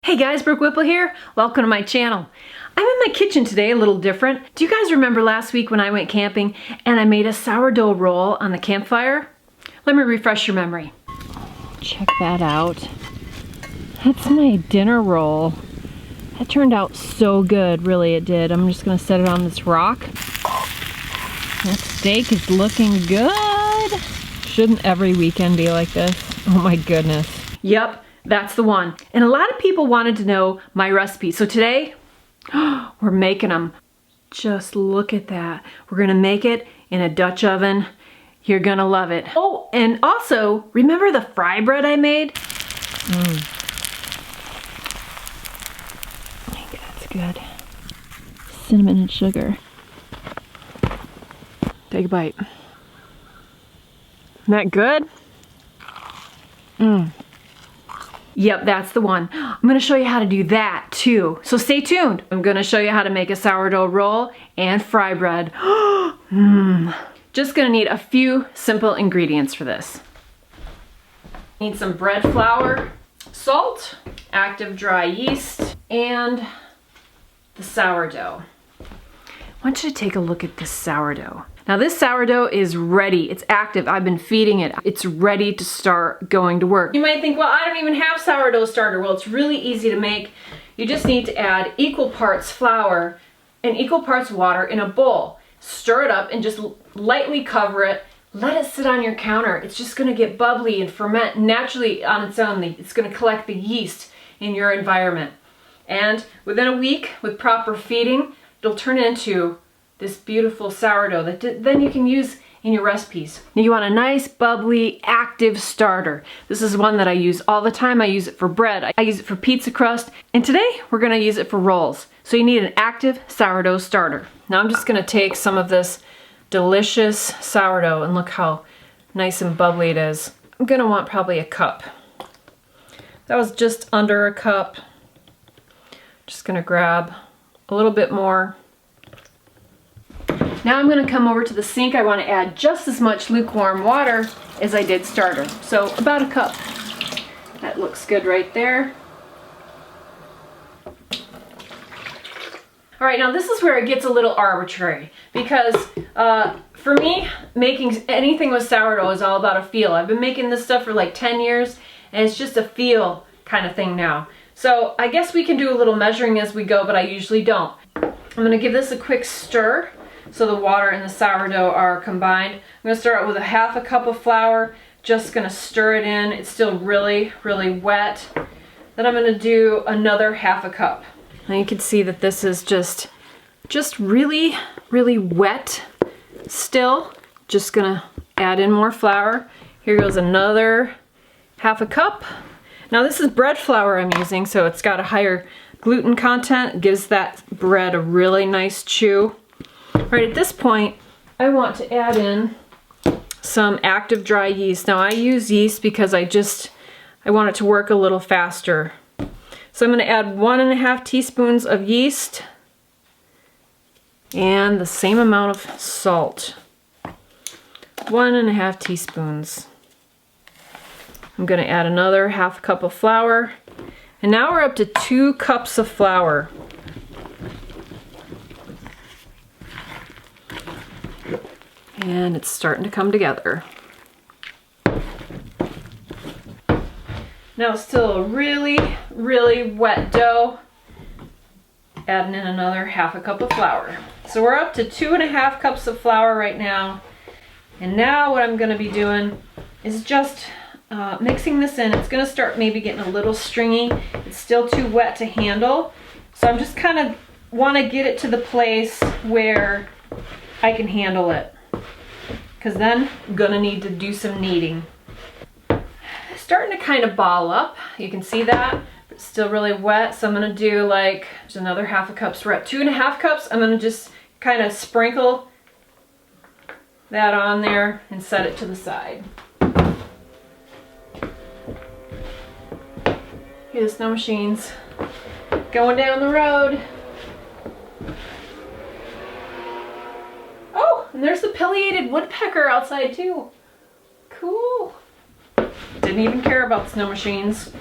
Hey guys, Brooke Whipple here. Welcome to my channel. I'm in my kitchen today, a little different. Do you guys remember last week when I went camping and I made a sourdough roll on the campfire? Let me refresh your memory. Check that out. That's my dinner roll. That turned out so good, really it did. I'm just gonna set it on this rock. That steak is looking good. Shouldn't every weekend be like this? Oh my goodness. Yep. That's the one. And a lot of people wanted to know my recipe. So today, we're making them. Just look at that. We're gonna make it in a Dutch oven. You're gonna love it. Oh, and also, remember the fry bread I made? I think that's good. Cinnamon and sugar. Take a bite. Isn't that good? Yep, that's the one. I'm gonna show you how to do that too. So stay tuned. I'm gonna show you how to make a sourdough roll and fry bread. Just gonna need a few simple ingredients for this. Need some bread flour, salt, active dry yeast, and the sourdough. I want you to take a look at this sourdough. Now this sourdough is ready, it's active, I've been feeding it. It's ready to start going to work. You might think, well, I don't even have sourdough starter. Well, it's really easy to make. You just need to add equal parts flour and equal parts water in a bowl. Stir it up and just lightly cover it. Let it sit on your counter. It's just gonna get bubbly and ferment naturally on its own. It's gonna collect the yeast in your environment. And within a week, with proper feeding, it'll turn into this beautiful sourdough that then you can use in your recipes. Now you want a nice, bubbly, active starter. This is one that I use all the time. I use it for bread. I use it for pizza crust. And today, we're gonna use it for rolls. So you need an active sourdough starter. Now I'm just gonna take some of this delicious sourdough and look how nice and bubbly it is. I'm gonna want probably a cup. That was just under a cup. Just gonna grab a little bit more. Now I'm going to come over to the sink. I want to add just as much lukewarm water as I did starter. So about a cup. That looks good right there. All right, now this is where it gets a little arbitrary because for me, making anything with sourdough is all about a feel. I've been making this stuff for like 10 years and it's just a feel kind of thing now. So I guess we can do a little measuring as we go, but I usually don't. I'm going to give this a quick stir. So the water and the sourdough are combined. I'm going to start out with a half a cup of flour. Just going to stir it in. It's still really, really wet. Then I'm going to do another half a cup. Now you can see that this is just really, really wet still. Just going to add in more flour. Here goes another half a cup. Now this is bread flour I'm using, so it's got a higher gluten content. It gives that bread a really nice chew. Right at this point, I want to add in some active dry yeast. Now I use yeast because I want it to work a little faster. So I'm going to add 1.5 teaspoons of yeast and the same amount of salt. 1.5 teaspoons. I'm going to add another half cup of flour. And now we're up to 2 cups of flour. And it's starting to come together. Now it's still a really, really wet dough. Adding in another half a cup of flour. So we're up to 2.5 cups of flour right now. And now what I'm going to be doing is just mixing this in. It's going to start maybe getting a little stringy. It's still too wet to handle. So I'm just kind of want to get it to the place where I can handle it. Because then I'm going to need to do some kneading. It's starting to kind of ball up. You can see that. But it's still really wet. So I'm going to do like just another half a cup. So we're at 2.5 cups. I'm going to just kind of sprinkle that on there and set it to the side. Hear the snow machines going down the road. And there's the pileated woodpecker outside too. Cool. Didn't even care about snow machines.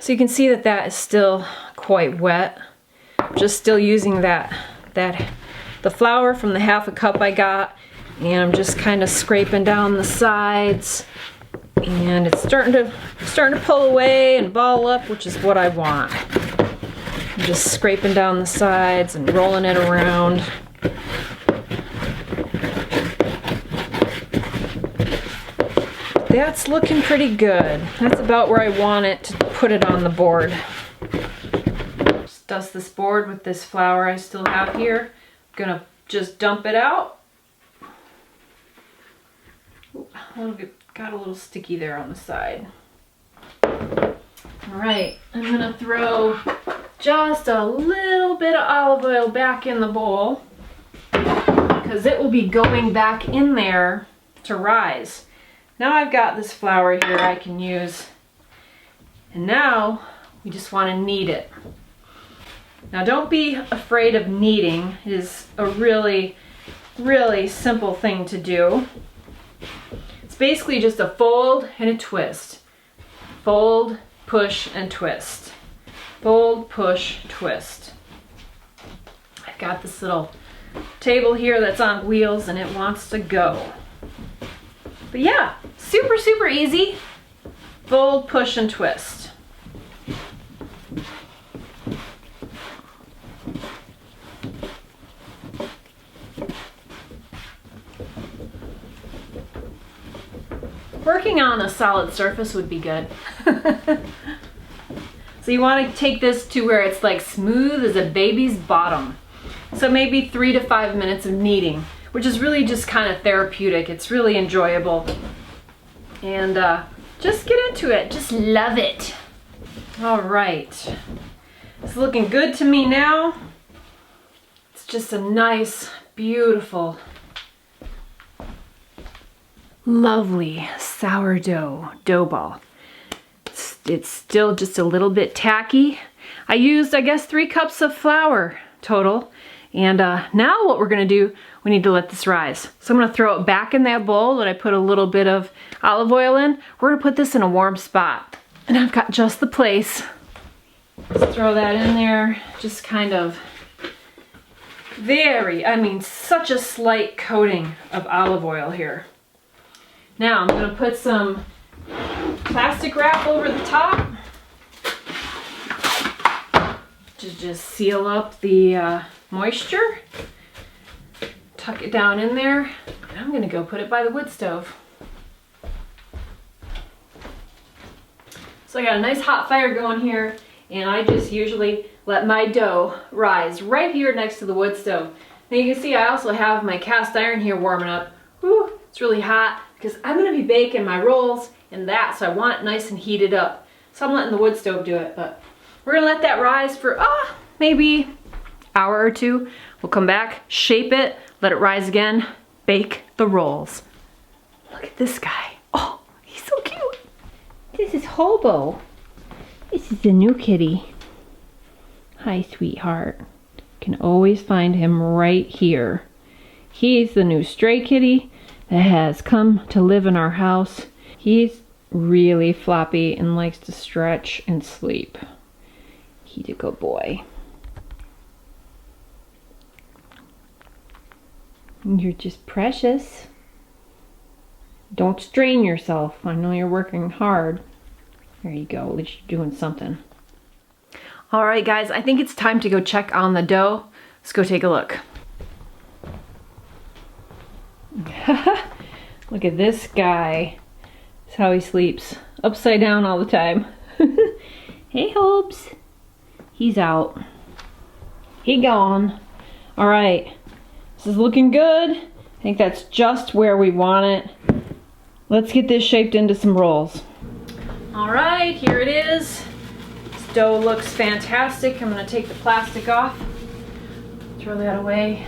So you can see that that is still quite wet. Just still using the flour from the half a cup I got, and I'm just kind of scraping down the sides, and it's starting to pull away and ball up, which is what I want. I'm just scraping down the sides and rolling it around. That's looking pretty good. That's about where I want it to put it on the board. Just dust this board with this flour I still have here. I'm gonna just dump it out. Ooh, got a little sticky there on the side. All right, I'm gonna throw just a little bit of olive oil back in the bowl because it will be going back in there to rise. Now I've got this flour here I can use, and now we just want to knead it. Now don't be afraid of kneading. It is a really, really simple thing to do. It's basically just a fold and a twist. Fold, push, and twist. Fold, push, twist. I've got this little table here that's on wheels and it wants to go. But yeah, super, super easy. Fold, push, and twist. Working on a solid surface would be good. So you want to take this to where it's like smooth as a baby's bottom. So maybe 3 to 5 minutes of kneading, which is really just kind of therapeutic. It's really enjoyable. And just get into it. Just love it. All right. It's looking good to me now. It's just a nice, beautiful, lovely sourdough dough ball. It's still just a little bit tacky. I used, I guess, 3 cups of flour total. And now what we're gonna do, we need to let this rise. So I'm gonna throw it back in that bowl that I put a little bit of olive oil in. We're gonna put this in a warm spot. And I've got just the place. Let's throw that in there. Just kind of such a slight coating of olive oil here. Now I'm gonna put some plastic wrap over the top to just seal up the moisture. Tuck it down in there, and I'm gonna go put it by the wood stove. So I got a nice hot fire going here, and I just usually let my dough rise right here next to the wood stove. Now you can see I also have my cast iron here warming up. Whew, it's really hot because I'm gonna be baking my rolls and that, so I want it nice and heated up. So I'm letting the wood stove do it, but we're gonna let that rise for maybe an hour or 2. We'll come back, shape it, let it rise again, bake the rolls. Look at this guy. Oh, he's so cute. This is Hobo. This is the new kitty. Hi, sweetheart. Can always find him right here. He's the new stray kitty that has come to live in our house. He's really floppy and likes to stretch and sleep. He's a good boy. You're just precious. Don't strain yourself. I know you're working hard. There you go. At least you're doing something. All right, guys. I think it's time to go check on the dough. Let's go take a look. Look at this guy. That's how he sleeps. Upside down all the time. Hey, Hopes. He's out. He gone. All right. This is looking good. I think that's just where we want it. Let's get this shaped into some rolls. All right, here it is. This dough looks fantastic. I'm gonna take the plastic off, throw that away.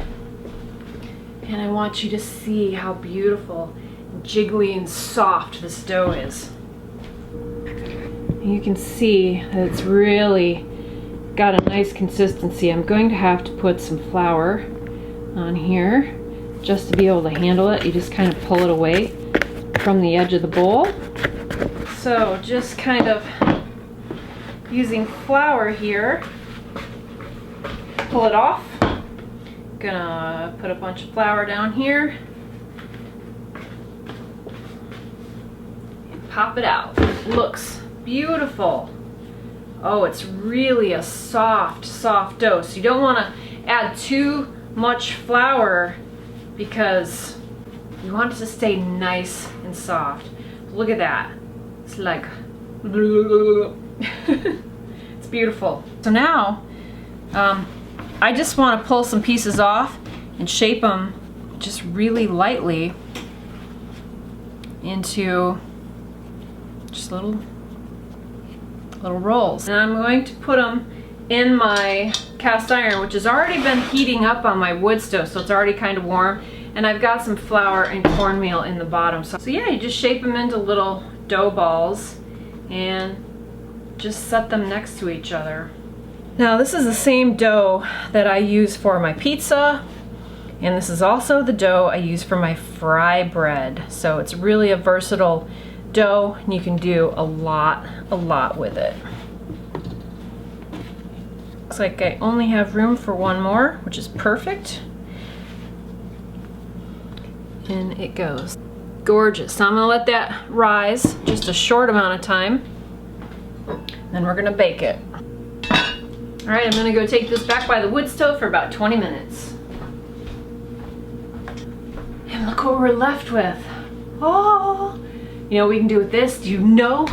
And I want you to see how beautiful, jiggly, and soft this dough is. You can see that it's really got a nice consistency. I'm going to have to put some flour on here just to be able to handle it. You just kind of pull it away from the edge of the bowl. So just kind of using flour here. Pull it off. Gonna put a bunch of flour down here and pop it out. Looks beautiful. Oh, it's really a soft dough. So you don't want to add too much flour because you want it to stay nice and soft. Look at that. It's like it's beautiful. So now I just want to pull some pieces off and shape them just really lightly into just little rolls. And I'm going to put them in my cast iron, which has already been heating up on my wood stove, so it's already kind of warm. And I've got some flour and cornmeal in the bottom. So yeah, you just shape them into little dough balls and just set them next to each other. Now this is the same dough that I use for my pizza, and this is also the dough I use for my fry bread. So it's really a versatile dough and you can do a lot with it. Looks like I only have room for one more, which is perfect. And it goes. Gorgeous. So I'm gonna let that rise just a short amount of time. Then we're gonna bake it. All right, I'm gonna go take this back by the wood stove for about 20 minutes. And look what we're left with. Oh, you know what we can do with this? Do you know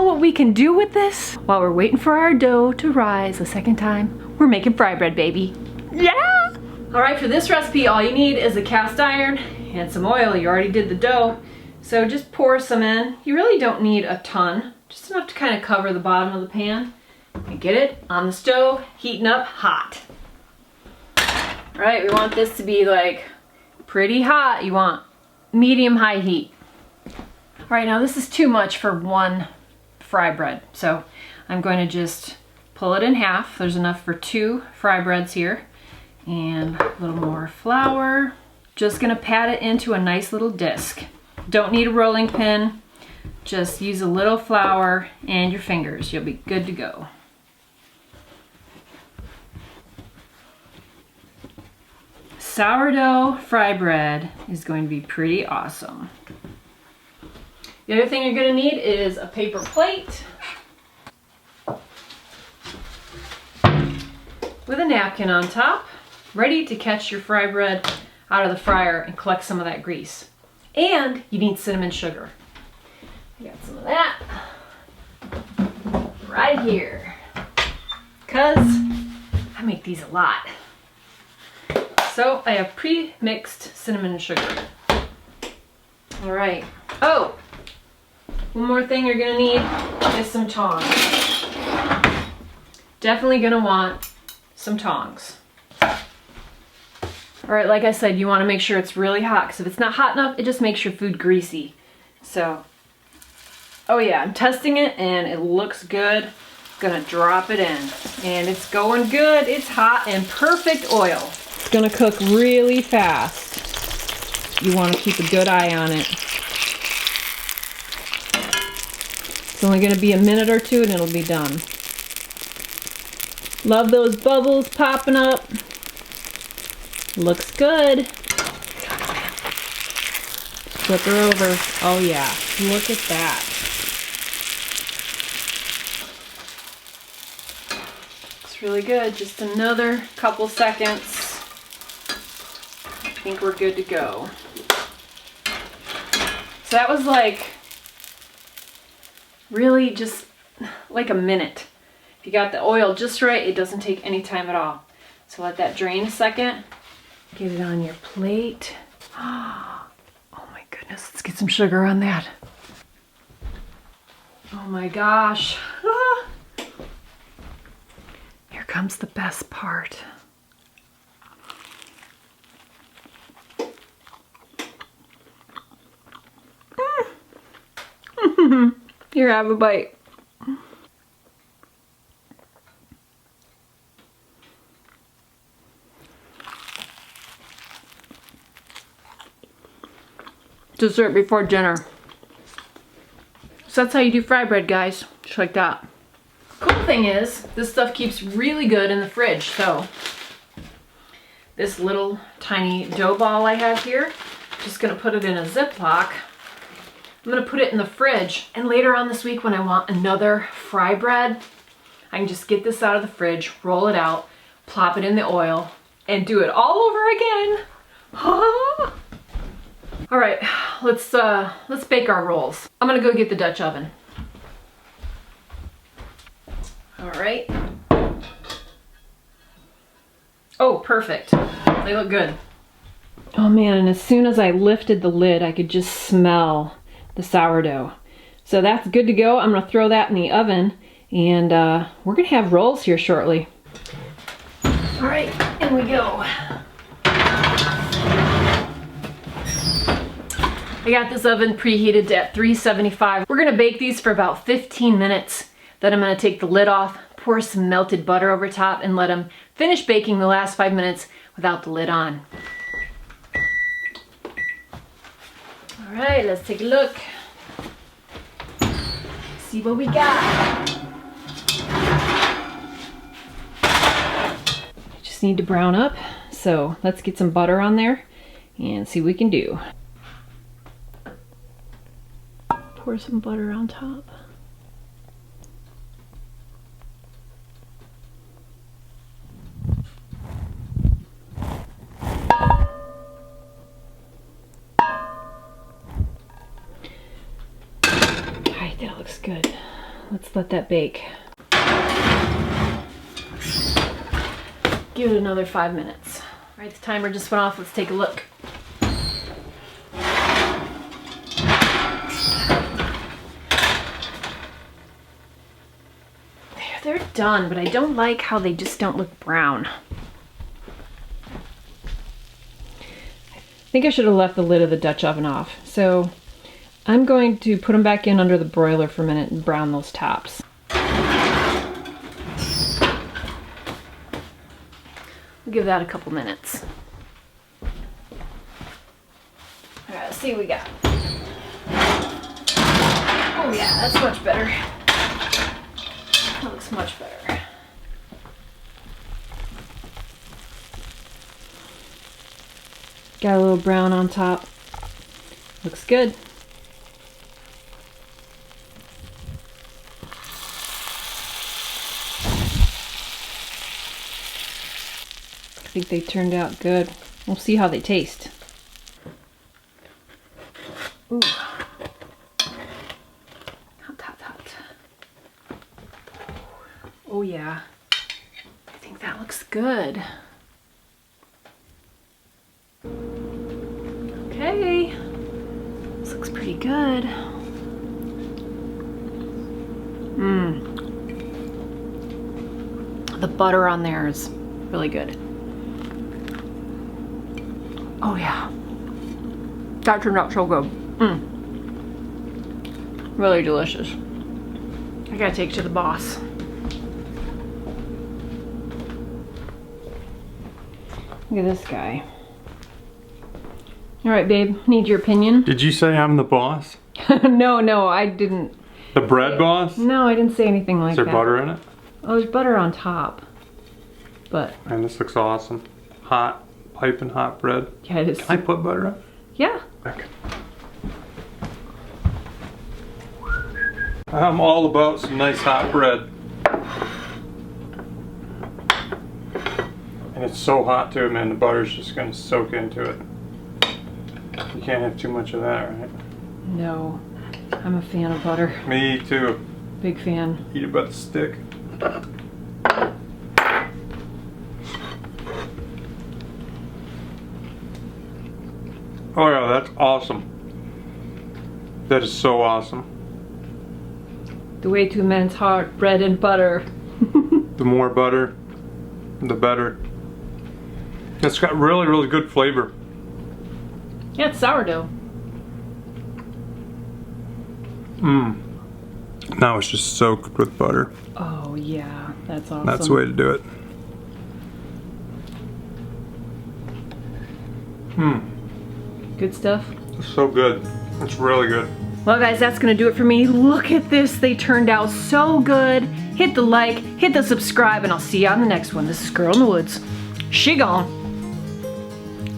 what we can do with this? While we're waiting for our dough to rise a second time, we're making fry bread, baby. Yeah! All right, for this recipe, all you need is a cast iron and some oil. You already did the dough, so just pour some in. You really don't need a ton, just enough to kind of cover the bottom of the pan. And get it on the stove, heating up hot. All right, we want this to be like pretty hot. You want medium-high heat. All right, now this is too much for one fry bread, so I'm going to just pull it in half. There's enough for 2 fry breads here. And a little more flour. Just gonna pat it into a nice little disc. Don't need a rolling pin. Just use a little flour and your fingers. You'll be good to go. Sourdough fry bread is going to be pretty awesome. The other thing you're gonna need is a paper plate with a napkin on top, ready to catch your fry bread out of the fryer and collect some of that grease. And you need cinnamon sugar. I got some of that right here, because I make these a lot. So I have pre-mixed cinnamon sugar. All right. Oh, one more thing you're gonna need is some tongs. Definitely gonna want some tongs. All right, like I said, you want to make sure it's really hot, because if it's not hot enough, it just makes your food greasy. So, oh yeah, I'm testing it and it looks good. Gonna drop it in, and it's going good. It's hot and perfect oil. It's gonna cook really fast. You want to keep a good eye on it. It's only gonna be a minute or two and it'll be done. Love those bubbles popping up. Looks good. Flip her over. Oh yeah, look at that. Looks really good. Just another couple seconds. I think we're good to go. So that was like really just like a minute. If you got the oil just right, it doesn't take any time at all. So let that drain a second. Get it on your plate. Oh my goodness, let's get some sugar on that. Oh my gosh. Ah. Here comes the best part. Here, have a bite. Dessert before dinner. So that's how you do fry bread, guys. Just like that. thing is, this stuff keeps really good in the fridge. So this little tiny dough ball I have here, just gonna put it in a Ziploc. I'm gonna put it in the fridge, and later on this week when I want another fry bread, I can just get this out of the fridge, roll it out, plop it in the oil, and do it all over again. All right, let's bake our rolls. I'm gonna go get the Dutch oven. All right. Oh, perfect. They look good. Oh man, and as soon as I lifted the lid, I could just smell the sourdough. So that's good to go. I'm gonna throw that in the oven, and we're gonna have rolls here shortly. All right, in we go. I got this oven preheated at 375. We're gonna bake these for about 15 minutes. Then I'm gonna take the lid off, pour some melted butter over top, and let them finish baking the last 5 minutes without the lid on. All right, let's take a look. See what we got. I just need to brown up, so let's get some butter on there and see what we can do. Pour some butter on top. Alright, that looks good. Let's let that bake. Give it another 5 minutes. Alright, the timer just went off. Let's take a look. They're done, but I don't like how they just don't look brown. I think I should have left the lid of the Dutch oven off. So I'm going to put them back in under the broiler for a minute and brown those tops. We'll give that a couple minutes. All right, let's see what we got. Oh yeah, that's much better. That looks much better. Got a little brown on top. Looks good. I think they turned out good. We'll see how they taste. Ooh. Oh yeah, I think that looks good. Okay, this looks pretty good. The butter on there is really good. Oh yeah, that turned out so good. Really delicious. I gotta take it to the boss. Look at this guy. All right, babe, need your opinion. Did you say I'm the boss? No, I didn't. The bread boss? No, I didn't say anything like that. Is there butter in it? Oh, there's butter on top. But. Man, this looks awesome. Hot, piping hot bread. Yeah, it is. Can I put butter on? Yeah. Okay. I'm all about some nice hot bread. And it's so hot too, man, the butter's just gonna soak into it. You can't have too much of that, right? No, I'm a fan of butter. Me too. Big fan. Eat it by the stick. Oh yeah, that's awesome. That is so awesome. The way to men's heart, bread and butter. The more butter, the better. It's got really, really good flavor. Yeah, it's sourdough. Now it's just soaked with butter. Oh yeah, that's awesome. That's the way to do it. Good stuff. It's so good. It's really good. Well guys, that's gonna do it for me. Look at this, they turned out so good. Hit the like, hit the subscribe, and I'll see you on the next one. This is Girl in the Woods. She gone.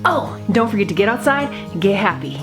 Oh, don't forget to get outside and get happy.